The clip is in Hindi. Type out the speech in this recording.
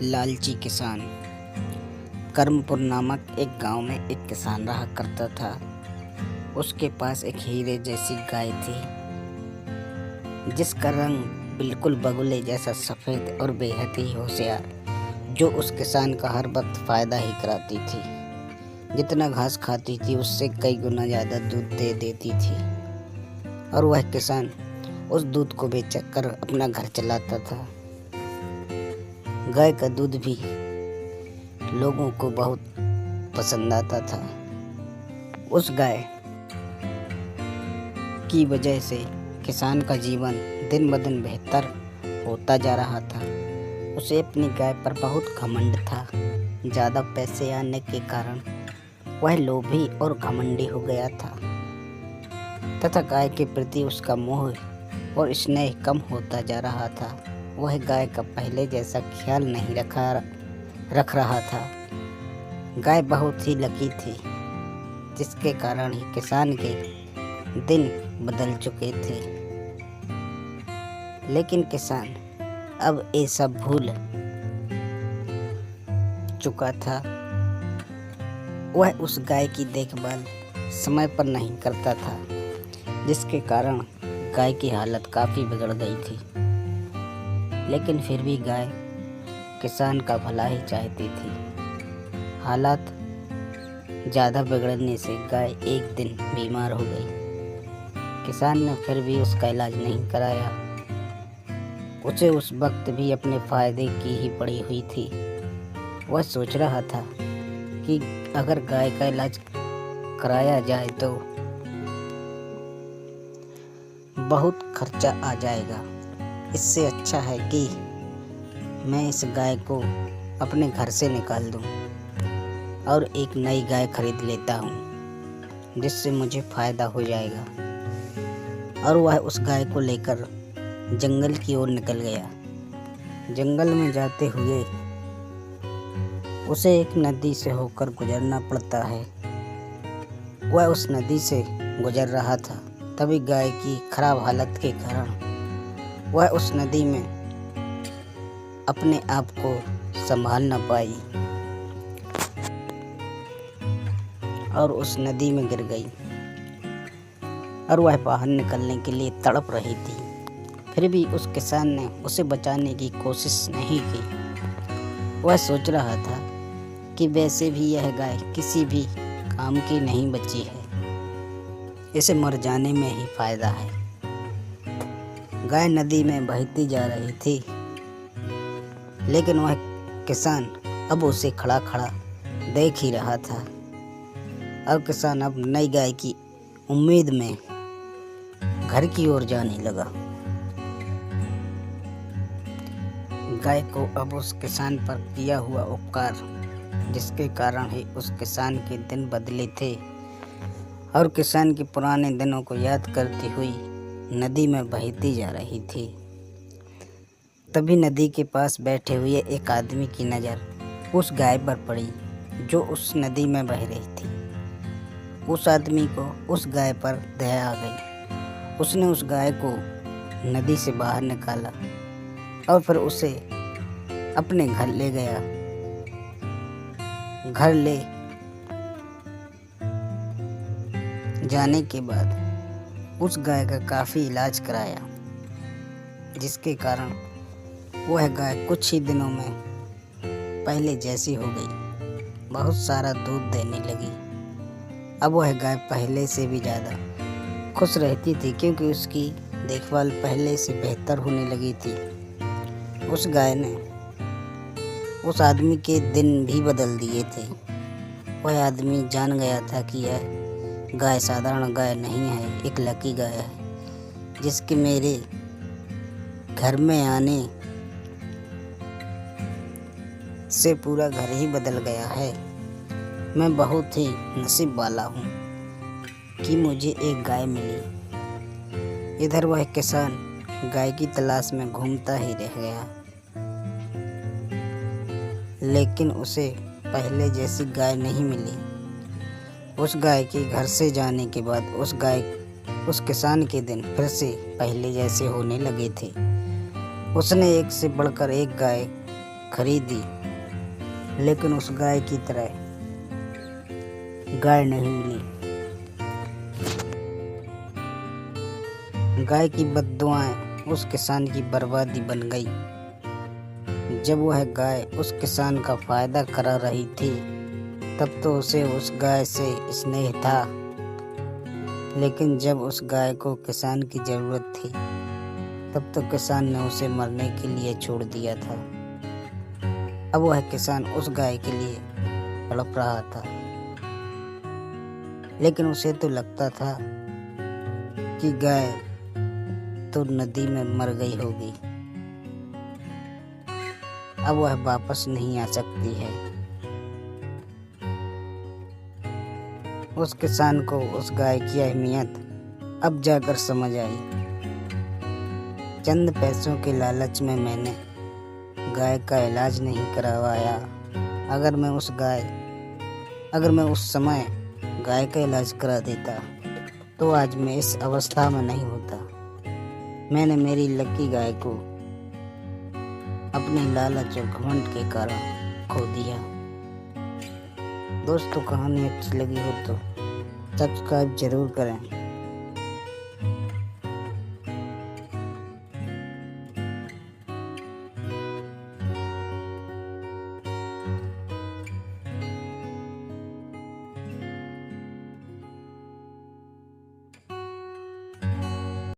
लालची किसान। कर्मपुर नामक एक गांव में एक किसान रहा करता था। उसके पास एक हीरे जैसी गाय थी, जिसका रंग बिल्कुल बगुले जैसा सफ़ेद और बेहद ही होशियार, जो उस किसान का हर वक्त फ़ायदा ही कराती थी। जितना घास खाती थी उससे कई गुना ज़्यादा दूध दे देती थी, और वह किसान उस दूध को बेचकर अपना घर चलाता था। गाय का दूध भी लोगों को बहुत पसंद आता था। उस गाय की वजह से किसान का जीवन दिन ब दिन बेहतर होता जा रहा था। उसे अपनी गाय पर बहुत घमंड था। ज़्यादा पैसे आने के कारण वह लोभी और घमंडी हो गया था, तथा गाय के प्रति उसका मोह और स्नेह कम होता जा रहा था। वह गाय का पहले जैसा ख्याल नहीं रख रहा था। गाय बहुत ही लकी थी, जिसके कारण ही किसान के दिन बदल चुके थे। लेकिन किसान अब ये सब भूल चुका था। वह उस गाय की देखभाल समय पर नहीं करता था, जिसके कारण गाय की हालत काफ़ी बिगड़ गई थी। लेकिन फिर भी गाय किसान का भला ही चाहती थी। हालात ज़्यादा बिगड़ने से गाय एक दिन बीमार हो गई। किसान ने फिर भी उसका इलाज नहीं कराया। उसे उस वक्त भी अपने फ़ायदे की ही पड़ी हुई थी। वह सोच रहा था कि अगर गाय का इलाज कराया जाए तो बहुत खर्चा आ जाएगा। इससे अच्छा है कि मैं इस गाय को अपने घर से निकाल दूं और एक नई गाय खरीद लेता हूं, जिससे मुझे फ़ायदा हो जाएगा। और वह उस गाय को लेकर जंगल की ओर निकल गया। जंगल में जाते हुए उसे एक नदी से होकर गुजरना पड़ता है। वह उस नदी से गुजर रहा था, तभी गाय की खराब हालत के कारण वह उस नदी में अपने आप को संभाल न पाई और उस नदी में गिर गई, और वह बाहर निकलने के लिए तड़प रही थी। फिर भी उस किसान ने उसे बचाने की कोशिश नहीं की। वह सोच रहा था कि वैसे भी यह गाय किसी भी काम की नहीं बची है, इसे मर जाने में ही फायदा है। गाय नदी में बहती जा रही थी, लेकिन वह किसान अब उसे खड़ा खड़ा देख ही रहा था, और किसान अब नई गाय की उम्मीद में घर की ओर जाने लगा। गाय को अब उस किसान पर किया हुआ उपकार, जिसके कारण ही उस किसान के दिन बदले थे, और किसान के पुराने दिनों को याद करती हुई नदी में बहती जा रही थी। तभी नदी के पास बैठे हुए एक आदमी की नज़र उस गाय पर पड़ी, जो उस नदी में बह रही थी। उस आदमी को उस गाय पर दया आ गई। उसने उस गाय को नदी से बाहर निकाला और फिर उसे अपने घर ले गया। घर ले जाने के बाद उस गाय का काफ़ी इलाज कराया, जिसके कारण वह गाय कुछ ही दिनों में पहले जैसी हो गई, बहुत सारा दूध देने लगी। अब वह गाय पहले से भी ज़्यादा खुश रहती थी, क्योंकि उसकी देखभाल पहले से बेहतर होने लगी थी। उस गाय ने उस आदमी के दिन भी बदल दिए थे। वह आदमी जान गया था कि यह गाय साधारण गाय नहीं है, एक लकी गाय है, जिसके मेरे घर में आने से पूरा घर ही बदल गया है। मैं बहुत ही नसीब वाला हूँ कि मुझे एक गाय मिली। इधर वह किसान गाय की तलाश में घूमता ही रह गया, लेकिन उसे पहले जैसी गाय नहीं मिली। उस गाय के घर से जाने के बाद उस किसान के दिन फिर से पहले जैसे होने लगे थे। उसने एक से बढ़कर एक गाय खरीदी, लेकिन उस गाय की तरह गाय नहीं मिली। गाय की बद्दुआएं उस किसान की बर्बादी बन गई। जब वह गाय उस किसान का फायदा करा रही थी तब तो उसे उस गाय से स्नेह था, लेकिन जब उस गाय को किसान की जरूरत थी तब तो किसान ने उसे मरने के लिए छोड़ दिया था। अब वह किसान उस गाय के लिए तड़प रहा था, लेकिन उसे तो लगता था कि गाय तो नदी में मर गई होगी, अब वह वापस नहीं आ सकती है। उस किसान को उस गाय की अहमियत अब जाकर समझ आई। चंद पैसों के लालच में मैंने गाय का इलाज नहीं करवाया। अगर मैं उस समय गाय का इलाज करा देता तो आज मैं इस अवस्था में नहीं होता। मैंने मेरी लकी गाय को अपने लालच और घमंड के कारण खो दिया। दोस्तों, कहानी अच्छी लगी हो तो सब्सक्राइब जरूर करें।